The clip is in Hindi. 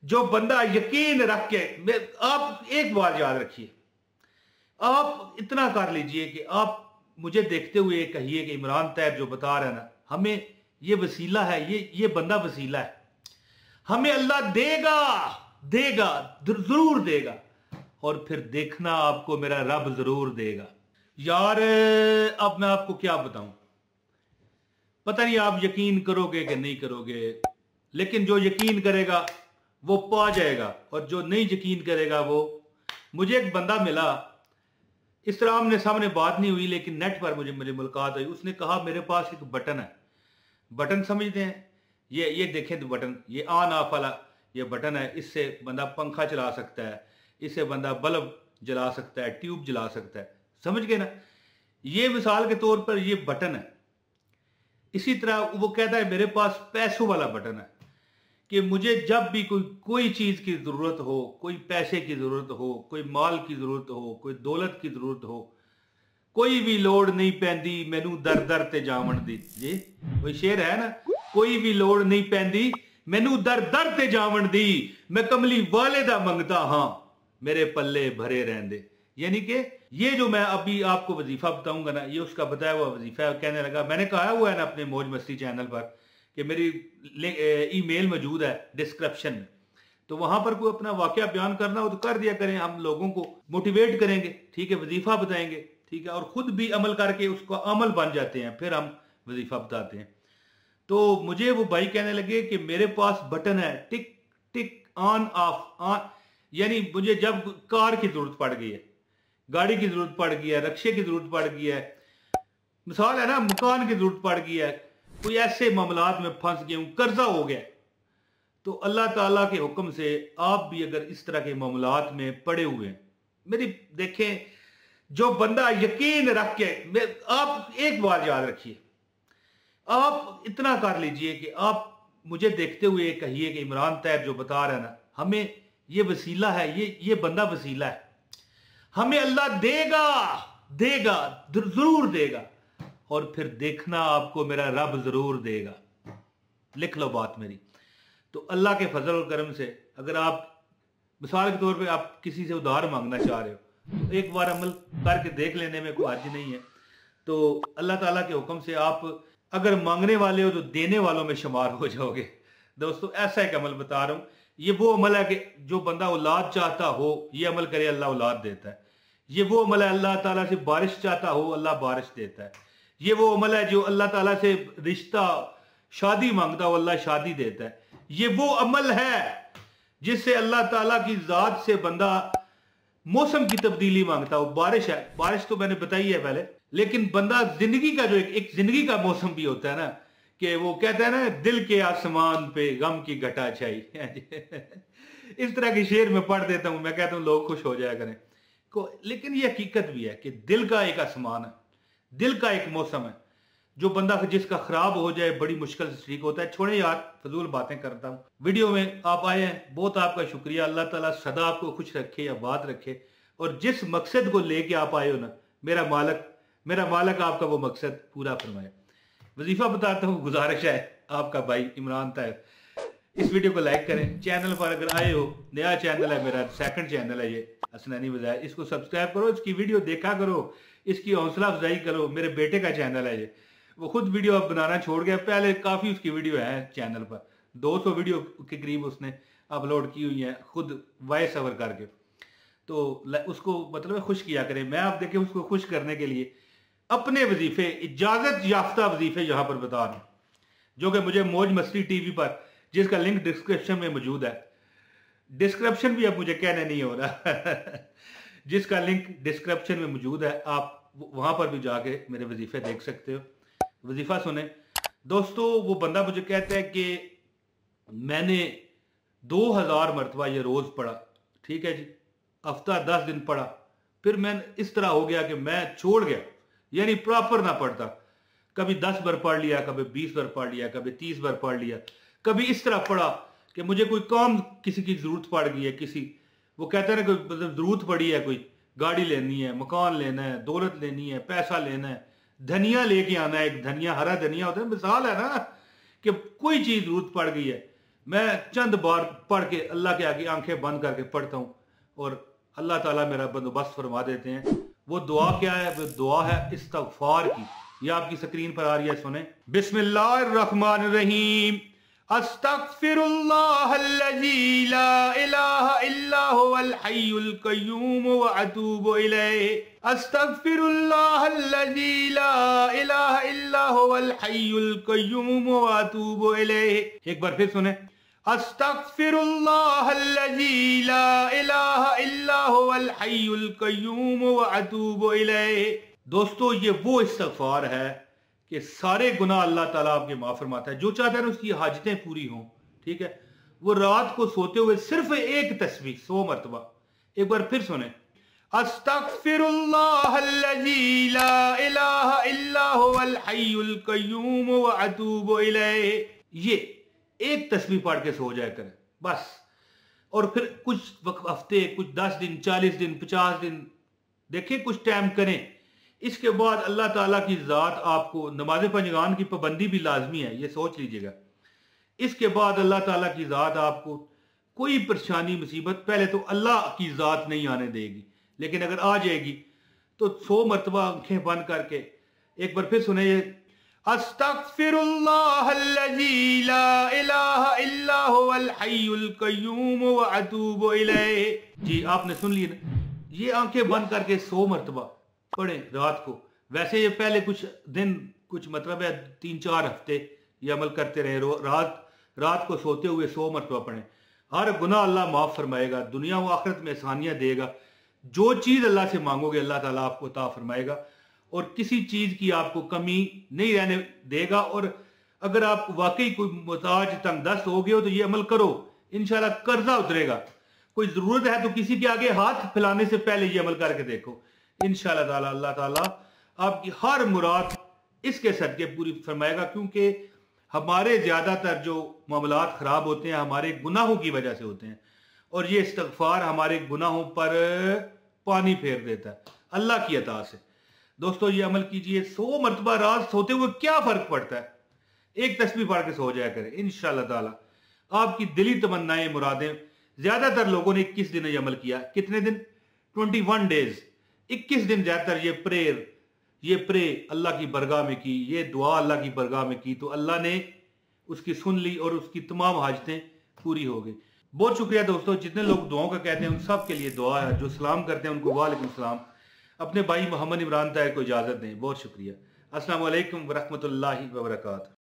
जो बंदा यकीन रख के, आप एक बार याद रखिए, आप इतना कर लीजिए कि आप मुझे देखते हुए कहिए कि इमरान तैयब जो बता रहे हैं ना, हमें ये वसीला है, ये बंदा वसीला है, हमें अल्लाह देगा देगा जरूर देगा, और फिर देखना आपको मेरा रब जरूर देगा। यार अब मैं आपको क्या बताऊं, पता नहीं आप यकीन करोगे कि नहीं करोगे, लेकिन जो यकीन करेगा वो पा जाएगा, और जो नहीं यकीन करेगा वो, मुझे एक बंदा मिला, इस तरह आमने सामने बात नहीं हुई लेकिन नेट पर मुझे मेरी मुलाकात हुई। उसने कहा मेरे पास एक बटन है, बटन समझते हैं, ये देखें तो बटन, ये ऑन ऑफ वाला ये बटन है, इससे बंदा पंखा चला सकता है, इससे बंदा बल्ब जला सकता है, ट्यूब जला सकता है, समझ गए ना। ये मिसाल के तौर पर ये बटन है। इसी तरह वो कहता है मेरे पास पैसों वाला बटन है, कि मुझे जब भी कोई चीज की जरूरत हो, कोई पैसे की जरूरत हो, कोई माल की जरूरत हो, कोई दौलत की जरूरत हो, कोई भी लोड़ नहीं पैंदी मैनू दर दर ते जावन दी। जी कोई शेर है ना, कोई भी लोड़ नहीं पैंदी मैनू दर दर ते जावन दी, मैं कमली वाले दा मंगता हां मेरे पल्ले भरे रहंदे। यानी कि ये जो मैं अभी आपको वजीफा बताऊंगा ना, ये उसका बताया हुआ वजीफा है। कहने लगा, मैंने कहा हुआ है ना अपने मौज मस्ती चैनल पर कि मेरी ईमेल मौजूद है डिस्क्रिप्शन में, तो वहां पर कोई अपना वाकया बयान करना हो तो कर दिया करें, हम लोगों को मोटिवेट करेंगे, ठीक है, वजीफा बताएंगे, ठीक है, और खुद भी अमल करके उसको अमल बन जाते हैं, फिर हम वजीफा बताते हैं। तो मुझे वो भाई कहने लगे कि मेरे पास बटन है, टिक टिक ऑन ऑफ ऑन, यानी मुझे जब कार की जरूरत पड़ गई है, गाड़ी की जरूरत पड़ गई है, रक्शे की जरूरत पड़ गई है, मिसाल है ना, मकान की जरूरत पड़ गई है, कोई ऐसे मामलात में फंस गया हूं, कर्जा हो गया, तो अल्लाह ताला के हुक्म से आप भी अगर इस तरह के मामलात में पड़े हुए हैं, मेरी देखें, जो बंदा यकीन रख के, आप एक बार याद रखिए, आप इतना कर लीजिए कि आप मुझे देखते हुए कहिए कि इमरान तैयब जो बता रहे हैं ना, हमें ये वसीला है, ये बंदा वसीला है, हमें अल्लाह देगा देगा जरूर देगा, और फिर देखना आपको मेरा रब जरूर देगा। लिख लो बात मेरी। तो अल्लाह के फजल और करम से अगर आप मिसाल के तौर पे आप किसी से उधार मांगना चाह रहे हो, तो एक बार अमल करके देख लेने में कोई हर्ज नहीं है। तो अल्लाह ताला के हुक्म से आप अगर मांगने वाले हो तो देने वालों में शुमार हो जाओगे। दोस्तों ऐसा एक अमल बता रहा हूं, ये वो अमल है कि जो बंदा औलाद चाहता हो ये अमल करे, अल्लाह औलाद देता है। ये वो अमल है अल्लाह ताला से बारिश चाहता हो, अल्लाह बारिश देता है। ये वो अमल है जो अल्लाह ताला से रिश्ता शादी मांगता हो, अल्लाह शादी देता है। ये वो अमल है जिससे अल्लाह ताला की जात से बंदा मौसम की तब्दीली मांगता हो। बारिश है, बारिश तो मैंने बताई है पहले, लेकिन बंदा जिंदगी का जो एक जिंदगी का मौसम भी होता है ना, कि वो कहता है ना, दिल के आसमान पे गम की घटा छाई इस तरह के शेर में पढ़ देता हूं, मैं कहता हूं लोग खुश हो जाया करें लेकिन ये हकीकत भी है कि दिल का एक आसमान है, दिल का एक मौसम है, जो बंदा जिसका खराब हो जाए बड़ी मुश्किल से ठीक होता है। छोड़े यार, फजूल बातें करता हूं। वीडियो में आप आए हैं, बहुत आपका शुक्रिया। अल्लाह ताला सदा आपको खुश रखे, आबाद रखे, और जिस मकसद को लेके आप आए हो ना, मेरा मालक आपका वो मकसद पूरा फरमाए। वजीफा बताता हूँ, गुजारिश है आपका भाई इमरान तैयब, इस वीडियो को लाइक करें। चैनल पर अगर आए हो, नया चैनल है मेरा, सेकंड चैनल है ये हसनैनी वज़ाइर, इसको सब्सक्राइब करो, इसकी वीडियो देखा करो, इसकी हौसला अफजाई करो। मेरे बेटे का चैनल है ये, वो खुद वीडियो अब बनाना छोड़ गया, पहले काफी उसकी वीडियो है चैनल पर, 200 वीडियो के करीब उसने अपलोड की हुई है, खुद वॉइस ओवर करके। तो उसको मतलब खुश किया करें। मैं आप देखें, उसको खुश करने के लिए अपने वजीफे, इजाजत याफ्ता वजीफे यहां पर बता रहा हूं, जो कि मुझे मौज मस्ती टीवी पर, जिसका लिंक डिस्क्रिप्शन में मौजूद है। डिस्क्रिप्शन भी अब मुझे कहने नहीं हो रहा जिसका लिंक डिस्क्रिप्शन में मौजूद है, आप वहां पर भी जाके मेरे वजीफे देख सकते हो। वजीफा सुने दोस्तों। वो बंदा मुझे कहता है कि मैंने 2000 मरतबा ये रोज पढ़ा, ठीक है जी, हफ्ता 10 दिन पढ़ा, फिर मैं इस तरह हो गया कि मैं छोड़ गया, यानी प्रॉपर ना पढ़ता, कभी 10 बार पढ़ लिया, कभी 20 बार पढ़ लिया, कभी 30 बार पढ़ लिया, कभी इस तरह पढ़ा कि मुझे कोई काम, किसी की जरूरत पड़ गई है, किसी, वो कहते हैं ना, कोई मतलब जरूरत पड़ी है, कोई गाड़ी लेनी है, मकान लेना है, दौलत लेनी है, पैसा लेना है, धनिया लेके आना है, एक धनिया, हरा धनिया होता है, मिसाल है ना, कि कोई चीज जरूरत पड़ गई है, मैं चंद बार पढ़ के अल्लाह के आगे आंखें बंद करके पढ़ता हूँ और अल्लाह ताला मेरा बंदोबस्त फरमा देते हैं। वो दुआ क्या है? वो दुआ है इस्तगफार की। ये आपकी स्क्रीन पर आ रही है, सुने। बिस्मिल्लाहिर्रहमानिर्रहीम। अस्तगफिरुल्लाहल्लज़ी ला इलाहा इल्ला हुवल हय्युल क़य्यूम व अतूबु इलैहि। अस्तगफिरुल्लाहल्लज़ी ला इलाहा इल्ला हुवल हय्युल क़य्यूम व अतूबु इलैहि। एक बार फिर सुने। अस्तगफिरुल्लाहल्लज़ी ला इलाहा इल्ला हुवल हय्युल क़य्यूम व अतूबु इलैहि। दोस्तों, ये वो इस्तगफार है कि सारे गुनाह अल्लाह ताला आपके माफ फरमाता है। जो चाहता है उसकी हाजतें पूरी हों, ठीक है। वो रात को सोते हुए सिर्फ एक तस्बीह 100 मरतबा। एक बार फिर सुने। अस्तगफिरुल्लाहल्लज़ी ला इलाहा इल्ला हुवल हय्युल क़य्यूम व अतूबु इलैहि। ये एक तस्बीह पढ़ के सो जाया करें बस। और फिर कुछ हफ्ते, कुछ 10 दिन, 40 दिन, 50 दिन देखें, कुछ टाइम करें। इसके बाद अल्लाह ताला की ज़ात आपको, नमाज पंजगान की पाबंदी भी लाजमी है, ये सोच लीजिएगा। इसके बाद अल्लाह ताला की ज़ात आपको कोई परेशानी मुसीबत पहले तो अल्लाह की ज़ात नहीं आने देगी, लेकिन अगर आ जाएगी तो 100 मरतबा आंखें बंद करके एक बार फिर सुने। अस्तगफिरुल्लाहल्लज़ी ला इलाहा इल्ला हुवल हय्युल क़य्यूम व अतूबु इलैहि। जी, आपने सुन लिया ना। ये आंखें बंद करके 100 मरतबा पढ़े रात को। वैसे ये पहले कुछ दिन, कुछ मतलब है 3-4 हफ्ते ये अमल करते रहे। रात को सोते हुए 100 मरतबा पढ़े। हर गुनाह अल्लाह माफ फरमाएगा, दुनिया व आखिरत में आसानियां देगा। जो चीज़ अल्लाह से मांगोगे अल्लाह ताला आपको अता फरमाएगा और किसी चीज़ की आपको कमी नहीं रहने देगा। और अगर आप वाकई कोई मोहताज तंगदस्त हो गए हो तो ये अमल करो, इंशाल्लाह कर्जा उतरेगा। कोई ज़रूरत है तो किसी के आगे हाथ फैलाने से पहले ये अमल करके देखो। इंशाल्लाह ताला अल्लाह ताला आपकी हर मुराद इसके सदके पूरी फरमाएगा, क्योंकि हमारे ज़्यादातर जो मामलात ख़राब होते हैं हमारे गुनाहों की वजह से होते हैं और ये इस्तगफार हमारे गुनाहों पर पानी फेर देता है अल्लाह की अता से। दोस्तों, ये अमल कीजिए 100 मरतबा रात सोते हुए। क्या फ़र्क पड़ता है? एक तस्बीह पढ़ के सो जाया करें, इंशाल्लाह ताला आपकी दिली तमन्नाएं, मुरादें। ज़्यादातर लोगों ने 21 दिन ये अमल किया। कितने दिन? 21 डेज, 21 दिन ज़्यादातर ये प्रे अल्लाह की बरगाह में की, ये दुआ अल्लाह की बरगाह में की तो अल्लाह ने उसकी सुन ली और उसकी तमाम हाजतें पूरी हो गई। बहुत शुक्रिया दोस्तों। जितने लोग दुआओं का कहते हैं उन सब के लिए दुआ है। जो सलाम करते हैं उनको वालेकुम सलाम। अपने भाई मोहम्मद इमरान ताहिर को इजाज़त दें। बहुत शुक्रिया। अस्सलाम वालेकुम व रहमतुल्लाहि व बरकातहू।